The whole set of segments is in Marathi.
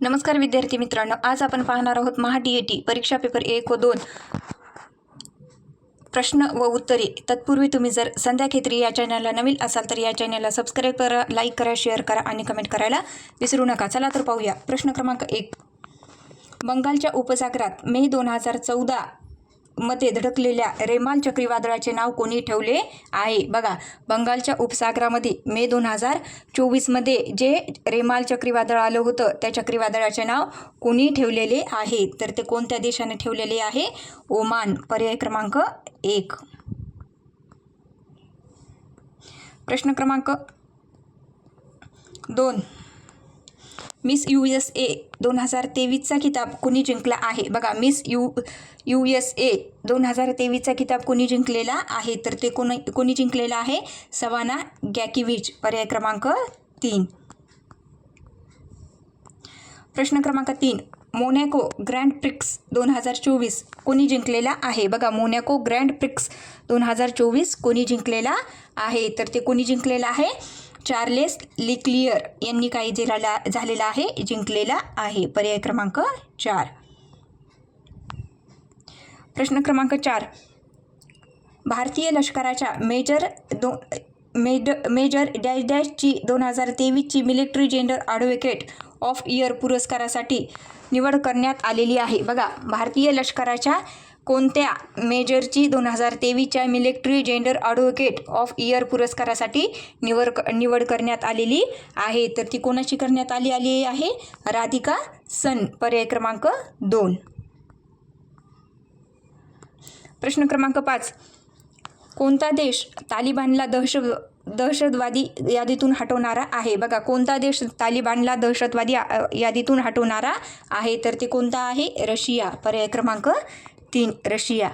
नमस्कार विद्यार्थी मित्रांनो, आज आपण पाहणार आहोत महा DAT परीक्षा पेपर 1 व 2 प्रश्न व उत्तरे। तत्पूर्वी तुम्ही जर संध्या खेत्री या चॅनलला नवीन असाल तर या चॅनलला सबस्क्राईब करा, लाईक करा, शेअर करा आणि कमेंट करायला विसरू नका। चला तर पाहूया। प्रश्न क्रमांक 1, बंगालच्या उपसागरात मे 2014 मध्ये धडकलेल्या रेमाल चक्रीवादळाचे नाव कोणी ठेवले आहे? बघा, बंगालच्या उपसागरामध्ये मे 2024 मध्ये जे रेमाल चक्रीवादळ आलं होतं त्या चक्रीवादळाचे नाव कोणी ठेवलेले आहे? तर ते कोणत्या देशाने ठेवलेले आहे? ओमान, पर्याय क्रमांक 1। प्रश्न क्रमांक 2, मिस USA 2023चा किताब कुणी जिंकला आहे? बघा, मिस USA 2023चा किताब कुणी जिंकलेला आहे? तर ते कोणी जिंकलेला आहे? सवाना गॅकिविच, पर्याय क्रमांक 3। प्रश्न क्रमांक 3, मोनॅको ग्रँड प्रिक्स 2024 कोणी जिंकलेला आहे? बघा, मोनॅको ग्रँड प्रिक्स 2024 कोणी जिंकलेला आहे? तर ते कोणी जिंकलेला आहे? चार्लेस लिक्लियर यांनी काही झालेला आहे, जिंकलेला आहे, पर्याय क्रमांक 4। प्रश्न क्रमांक 4, भारतीय लष्कराच्या मेजर डॅश डॅशची 2023ची military gender advocate of year पुरस्कारासाठी निवड करण्यात आलेली आहे? बघा, भारतीय लष्कराच्या कोणत्या मेजरची 2023च्या military gender advocate of year पुरस्कारासाठी निवड करण्यात आलेली आहे? तर ती कोणाची करण्यात आली आहे? राधिका सन, पर्याय क्रमांक 2। प्रश्न क्रमांक 5, कोणता देश तालिबानला दहशतवादी यादीतून हटवणारा आहे? बघा, कोणता देश तालिबानला दहशतवादी यादीतून हटवणारा आहे? तर ते कोणता आहे? रशिया, पर्याय क्रमांक 3, रशिया।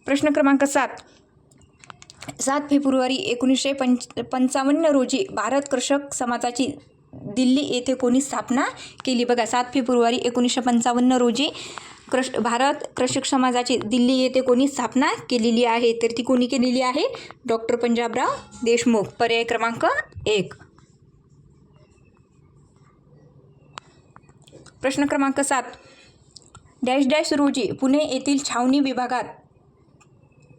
प्रश्न क्रमांक 7 फेब्रुवारी 1955 रोजी भारत कृषक समाजाची दिल्ली येथे कोणी स्थापना केली? बघा, 7 फेब्रुवारी 1955 रोजी भारत कृषक समाजाची दिल्ली येथे कोणी स्थापना केलेली आहे? तर ती कोणी केलेली आहे? डॉक्टर पंजाबराव देशमुख, पर्याय क्रमांक 1। प्रश्न क्रमांक 7, डॅश डॅश रोजी पुणे येथील छावणी विभागात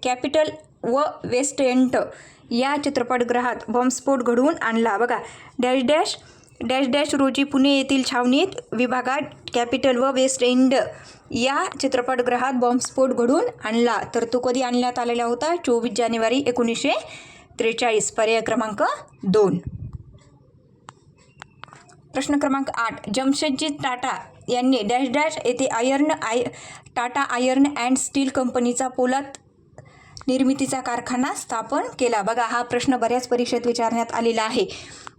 कॅपिटल व वेस्ट एंड या चित्रपटगृहात बॉम्बस्फोट घडवून आणला? बघा, डॅश डॅश रोजी पुणे येथील छावणीत विभागात कॅपिटल व वेस्ट एंड या चित्रपटगृहात बॉम्बस्फोट घडवून आणला? तर तो कधी आणण्यात आलेला होता? 24 जानेवारी 1943, पर्याय क्रमांक 2। प्रश्न क्रमांक 8, जमशेदजी टाटा यांनी डॅश डॅश येथे टाटा आयर्न अँड स्टील कंपनीचा पोलाद निर्मितीचा कारखाना स्थापन केला? बघा, हा प्रश्न बऱ्याच परीक्षेत विचारण्यात आलेला आहे।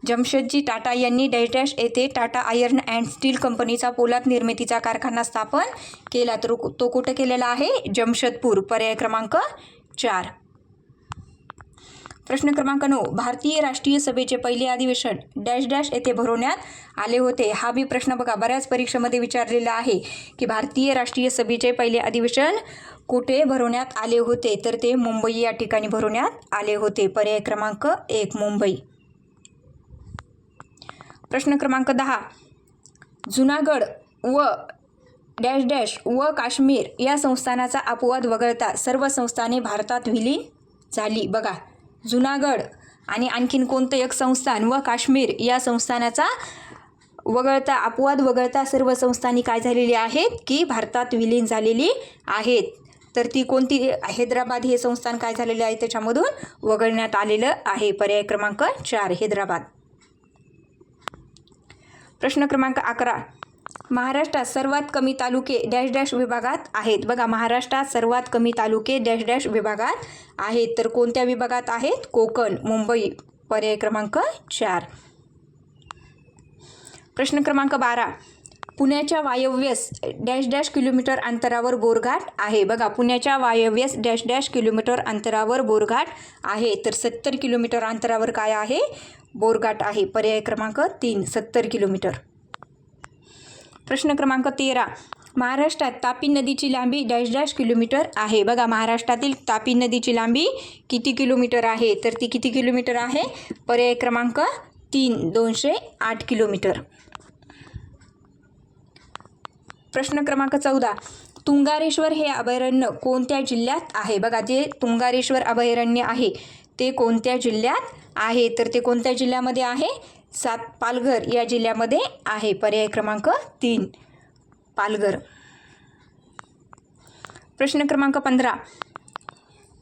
जमशेदजी टाटा यांनी डॅश डॅश येथे टाटा आयर्न अँड स्टील कंपनीचा पोलाद निर्मितीचा कारखाना स्थापन केला? तर तो कुठे केलेला आहे? जमशेदपूर, पर्याय क्रमांक 4। प्रश्न क्रमांक 9, भारतीय राष्ट्रीय सभेचे पहिले अधिवेशन डॅश डॅश येथे भरवण्यात आले होते? हा बी प्रश्न बघा बऱ्याच परीक्षेमध्ये विचारलेला आहे की भारतीय राष्ट्रीय सभेचे पहिले अधिवेशन कुठे भरवण्यात आले होते? तर ते मुंबई या ठिकाणी भरवण्यात आले होते, पर्याय क्रमांक 1, मुंबई। प्रश्न क्रमांक 10, जुनागड व डॅश डॅश व काश्मीर या संस्थानाचा अपवाद वगळता सर्व संस्थाने भारतात विलीन झाली? बघा, जुनागड आणि आणखीन कोणतं एक संस्थान व काश्मीर या संस्थानाचा अपवाद वगळता सर्व संस्थाने काय झालेली आहेत की भारतात विलीन झालेली आहेत? तर ती कोणती? हैदराबाद हे संस्थान काय झालेले आहे? त्याच्यामधून वगळण्यात आलेलं आहे, पर्याय क्रमांक 4, हैदराबाद। प्रश्न क्रमांक 11, महाराष्ट्रात सर्वात कमी तालुके डॅश डॅश विभागात आहेत? बघा, महाराष्ट्रात सर्वात कमी तालुके डॅश डॅश विभागात आहेत? तर कोणत्या विभागात आहेत? कोकण, मुंबई, पर्याय क्रमांक 4। प्रश्न क्रमांक 12, पुण्याच्या वायव्येस डॅश डॅश किलोमीटर अंतरावर बोरघाट आहे? बघा, पुण्याच्या वायव्येस डॅश डॅश किलोमीटर अंतरावर बोरघाट आहे? तर 70 किलोमीटर अंतरावर काय आहे? बोरघाट आहे, पर्याय क्रमांक 3, 70 किलोमीटर। प्रश्न क्रमांक 13, महाराष्ट्रात तापी नदीची लांबी डॅश डॅश किलोमीटर आहे? बघा, महाराष्ट्रातील तापी नदीची लांबी किती किलोमीटर आहे? तर ती किती किलोमीटर आहे? पर्याय क्रमांक 208 किलोमीटर. प्रश्न क्रमांक 14. तुंगारेश्वर हे अभयारण्य कोणत्या जिल्ह्यात आहे? बघा, जे तुंगारेश्वर अभयारण्य आहे ते कोणत्या जिल्ह्यात आहे? तर ते कोणत्या जिल्ह्यामध्ये आहे? पालघर या जिल्ह्यामध्ये आहे. पर्याय क्रमांक 3 पालघर. प्रश्न क्रमांक 15.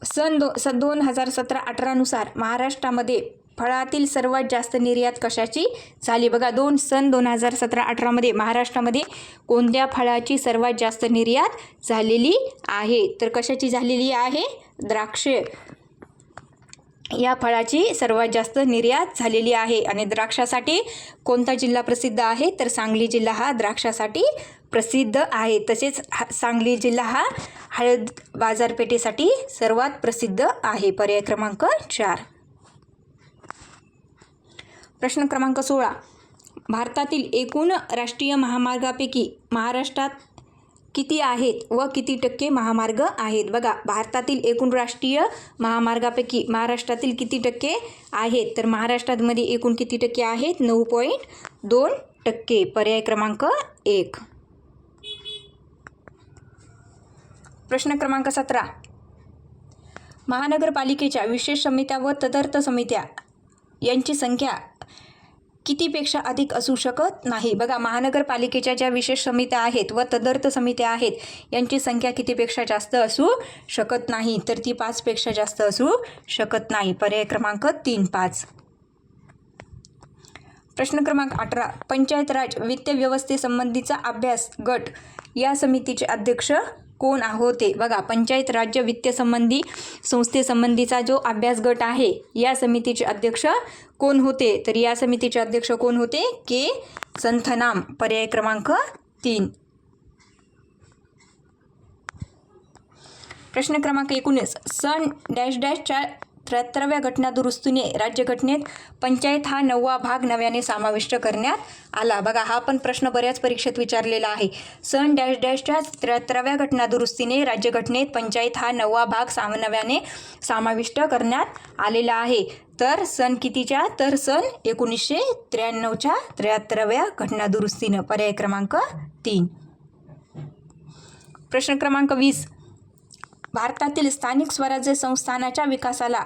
सन 2017-18 नुसार महाराष्ट्रामध्ये फळातील सर्वात जास्त निर्यात कशाची झाली? बघा, सन 2017-18 मध्ये महाराष्ट्रामध्ये कोणत्या फळाची सर्वात जास्त निर्यात झालेली आहे? तर कशाची झालेली आहे? द्राक्ष या फळाची सर्वात जास्त निर्यात झालेली आहे. आणि द्राक्षासाठी कोणता जिल्हा प्रसिद्ध आहे? तर सांगली जिल्हा हा द्राक्षासाठी प्रसिद्ध आहे. तसेच सांगली जिल्हा हा हळद बाजारपेठेसाठी सर्वात प्रसिद्ध आहे. पर्याय क्रमांक 4. प्रश्न क्रमांक 16. भारतातील एकूण राष्ट्रीय महामार्गापैकी महाराष्ट्रात किती आहेत व किती टक्के महामार्ग आहेत? बघा, भारतातील एकूण राष्ट्रीय महामार्गापैकी महाराष्ट्रातील किती टक्के आहेत? तर महाराष्ट्रामध्ये एकूण किती टक्के आहेत? 9.2%. पर्याय क्रमांक 1. प्रश्न क्रमांक 17. महानगरपालिकेच्या विशेष समित्या व तदर्थ समित्या यांची संख्या कितीपेक्षा अधिक असू शकत नाही? बघा, महानगरपालिकेच्या ज्या विशेष समित्या आहेत व तदर्थ समित्या आहेत यांची संख्या कितीपेक्षा जास्त असू शकत नाही? तर ती 5 पेक्षा जास्त असू शकत नाही. पर्याय क्रमांक 3 5. प्रश्न क्रमांक 18. पंचायत राज वित्त व्यवस्थेसंबंधीचा अभ्यास गट या समितीचे अध्यक्ष कोण होते? बघा, पंचायत राज्य वित्त संबंधी संस्थेसंबंधीचा जो अभ्यास गट आहे या समितीचे अध्यक्ष कोण होते? तर या समितीचे अध्यक्ष कोण होते? के संथनाम. पर्याय क्रमांक 3. प्रश्न क्रमांक 19. सन च्या 73व्या घटनादुरुस्तीने राज्यघटनेत पंचायत हा 9वा भाग नव्याने समाविष्ट करण्यात आला. बघा, हा पण प्रश्न बऱ्याच परीक्षेत विचारलेला आहे. सन च्या 73व्या घटनादुरुस्तीने राज्यघटनेत पंचायत हा 9वा भाग नव्याने समाविष्ट करण्यात आलेला आहे. तर सन कितीच्या? तर सन 1993च्या 73व्या घटनादुरुस्तीनं. पर्याय क्रमांक 3. प्रश्न क्रमांक 20. भारतातील स्थानिक स्वराज्य संस्थानाच्या विकासाला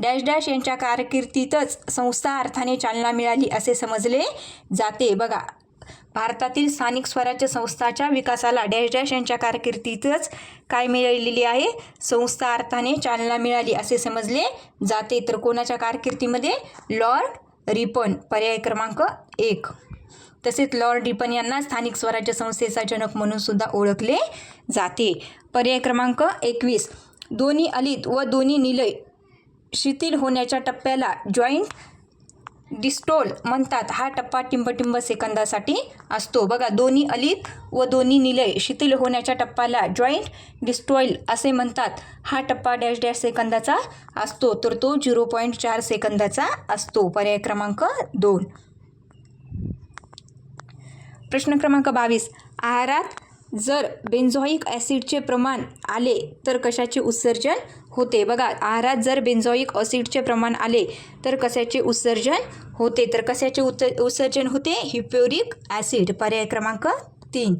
यांच्या कारकिर्दीतच संस्था अर्थाने चालना मिळाली असे समजले जाते. बघा, भारतातील स्थानिक स्वराज्य संस्थाच्या विकासाला यांच्या कारकिर्दीतच काय मिळालेली आहे? संस्था अर्थाने चालना मिळाली असे समजले जाते. तर कोणाच्या कारकिर्दीमध्ये? Lord Ripon. पर्याय क्रमांक 1. तसेच लॉर्ड रिपन यांना स्थानिक स्वराज्य संस्थेचा जनक म्हणून सुद्धा ओळखले जाते. पर्याय क्रमांक 21. दोन्ही अलित व दोन्ही निलय शिथिल होण्याच्या टप्प्याला जॉईंट डिस्टोल म्हणतात. हा टप्पा टिंबटिंब सेकंदासाठी असतो. बघा, दोन्ही अलित व दोन्ही निलय शिथिल होण्याच्या टप्प्याला जॉईंट डिस्टोल असे म्हणतात. हा टप्पा सेकंदाचा असतो. तर तो 0.4 सेकंदाचा असतो. पर्याय क्रमांक 2. प्रश्न क्रमांक 22. आहारात जर बेन्झोइक ॲसिडचे प्रमाण आले तर कशाचे उत्सर्जन होते? बघा, आहारात जर बेन्झोइक ॲसिडचे प्रमाण आले तर कशाचे उत्सर्जन होते? तर कशाचे उत्सर्जन होते? हिप्योरिक ॲसिड. पर्याय क्रमांक 3.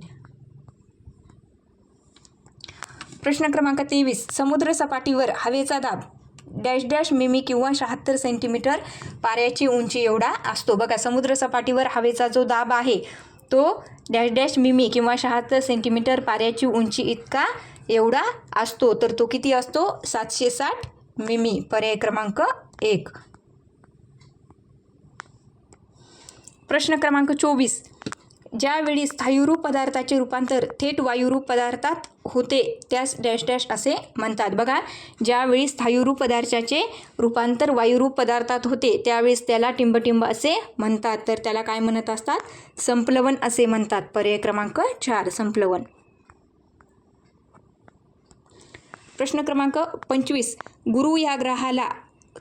प्रश्न क्रमांक 23. समुद्र सपाटीवर हवेचा दाब मिमी किंवा 76 सेंटीमीटर पाऱ्याची उंची एवढा असतो. बघा, समुद्र सपाटीवर हवेचा जो दाब आहे तो मिमी किंवा 76 सेंटीमीटर पाऱ्याची उंची इतका एवढा असतो. तर तो किती असतो? 760 मिमी. पर्याय क्रमांक 1. प्रश्न क्रमांक 24. ज्यावेळी स्थायूरूप पदार्थाचे रूपांतर थेट वायुरूप पदार्थात होते त्यास असे म्हणतात. बघा, ज्यावेळी स्थायूरूप पदार्थाचे रूपांतर वायुरूप पदार्थात होते त्यावेळेस त्याला टिंबटिंब असे म्हणतात. तर त्याला काय म्हणत असतात? संप्लवन असे म्हणतात. पर्याय क्रमांक 4 संप्लवन. प्रश्न क्रमांक 25. गुरु या ग्रहाला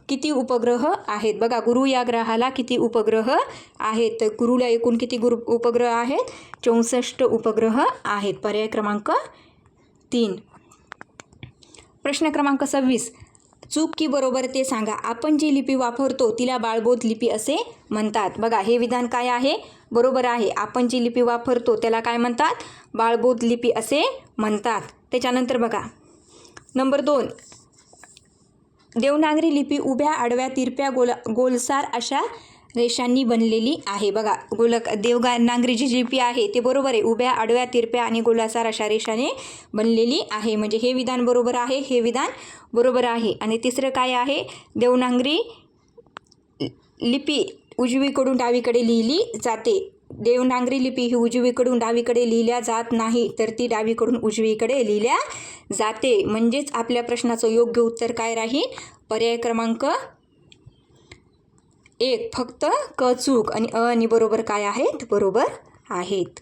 किती उपग्रह आहेत? बघा, गुरु या ग्रहाला किती उपग्रह आहेत? तर गुरुला एकूण किती उपग्रह आहेत? 64 उपग्रह आहेत. पर्याय क्रमांक 3. प्रश्न क्रमांक 26. चूक की बरोबर ते सांगा. आपण जी लिपी वापरतो तिला बाळबोध लिपी असे म्हणतात. बघा हे विधान काय आहे, बरोबर आहे. आपण जी लिपी वापरतो त्याला काय म्हणतात, बाळबोध लिपी असे म्हणतात. त्याच्यानंतर बघा नंबर 2, देवनागरी लिपी उभ्या आडव्या तिरप्या गोलसार अशा रेषांनी बनलेली आहे. बघा देवनागरी जी लिपी आहे ते बरोबर आहे, उभ्या आडव्या तिरप्या आणि गोलाकार अशा रेषाने बनलेली आहे. म्हणजे हे विधान बरोबर आहे, हे विधान बरोबर आहे. आणि तिसरं काय आहे, देवनागरी लिपी उजवीकडून डावीकडे लिहिली जाते. देवनागरी लिपी ही उजवीकडून डावीकडे लिहिल्या जात नाही, तर ती डावीकडून उजवीकडे लिहिल्या जाते. म्हणजेच आपल्या प्रश्नाचं योग्य उत्तर काय राहील, पर्याय क्रमांक 1 फक्त क चूक आणि अ आणि बरोबर काय आहेत, बरोबर आहेत.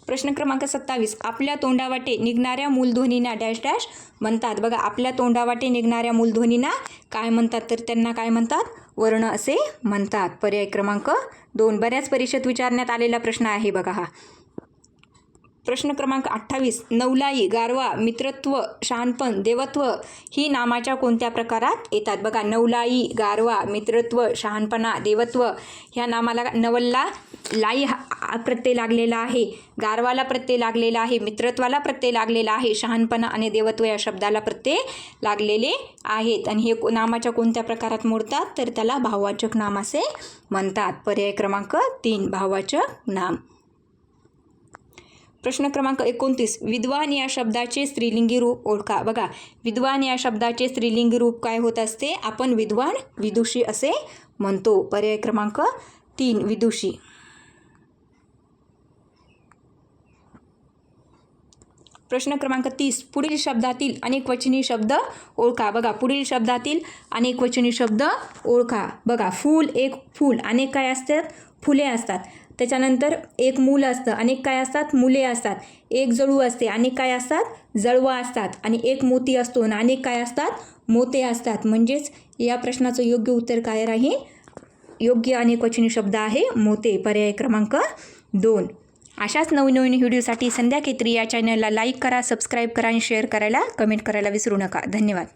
प्रश्न क्रमांक 27, आपल्या तोंडावाटे निघणाऱ्या मूलध्वनींना डॅश डॅश म्हणतात. बघा आपल्या तोंडावाटे निघणाऱ्या मूलध्वनींना काय म्हणतात, तर त्यांना काय म्हणतात, वर्ण असे म्हणतात. पर्याय क्रमांक 2. बऱ्याच परीक्षेत विचारण्यात आलेला प्रश्न आहे बघा हा. प्रश्न क्रमांक 28, नवलाई, गारवा, मित्रत्व, शहाणपण, देवत्व ही नामाच्या कोणत्या प्रकारात येतात. बघा नवलाई, गारवा, मित्रत्व, शहाणपणा, देवत्व ह्या नामाला नवलला लाई हा प्रत्यय लागलेला आहे, गारवाला प्रत्यय लागलेला आहे, मित्रत्वाला प्रत्यय लागलेला आहे, शहाणपणा आणि देवत्व या शब्दाला प्रत्यय लागलेले आहेत. आणि हे नामाच्या कोणत्या प्रकारात मोडतात, तर त्याला भाववाचक नाम असे म्हणतात. पर्याय क्रमांक 3 भाववाचक नाम. प्रश्न क्रमांक 29, विद्वान या शब्दाचे स्त्रीलिंगी रूप ओळखा. बघा विद्वान या शब्दाचे स्त्रीलिंगी रूप काय होत असते, आपण विद्वान विदुषी असे म्हणतो. पर्याय क्रमांक 3 विदुषी. प्रश्न क्रमांक 30, पुढील शब्दातील अनेकवचनी शब्द ओळखा. बघा पुढील शब्दातील अनेकवचनी शब्द ओळखा. बघा फूल, एक फूल, अनेक काय असतात, फुले असतात. त्याच्यानंतर एक मूल असतं, अनेक काय असतात, मुले असतात. एक जळू असते, अनेक काय असतात, जळवा असतात. आणि एक मोती असतो आणि अनेक काय असतात, मोते असतात. म्हणजेच या प्रश्नाचं योग्य उत्तर काय राहील, योग्य अनेकवचनी शब्द आहे मोते. पर्याय क्रमांक 2. अशाच नवीन व्हिडिओसाठी संध्या केतरी या चॅनलला लाईक करा, सबस्क्राईब करा आणि शेअर करायला, कमेंट करायला विसरू नका. धन्यवाद.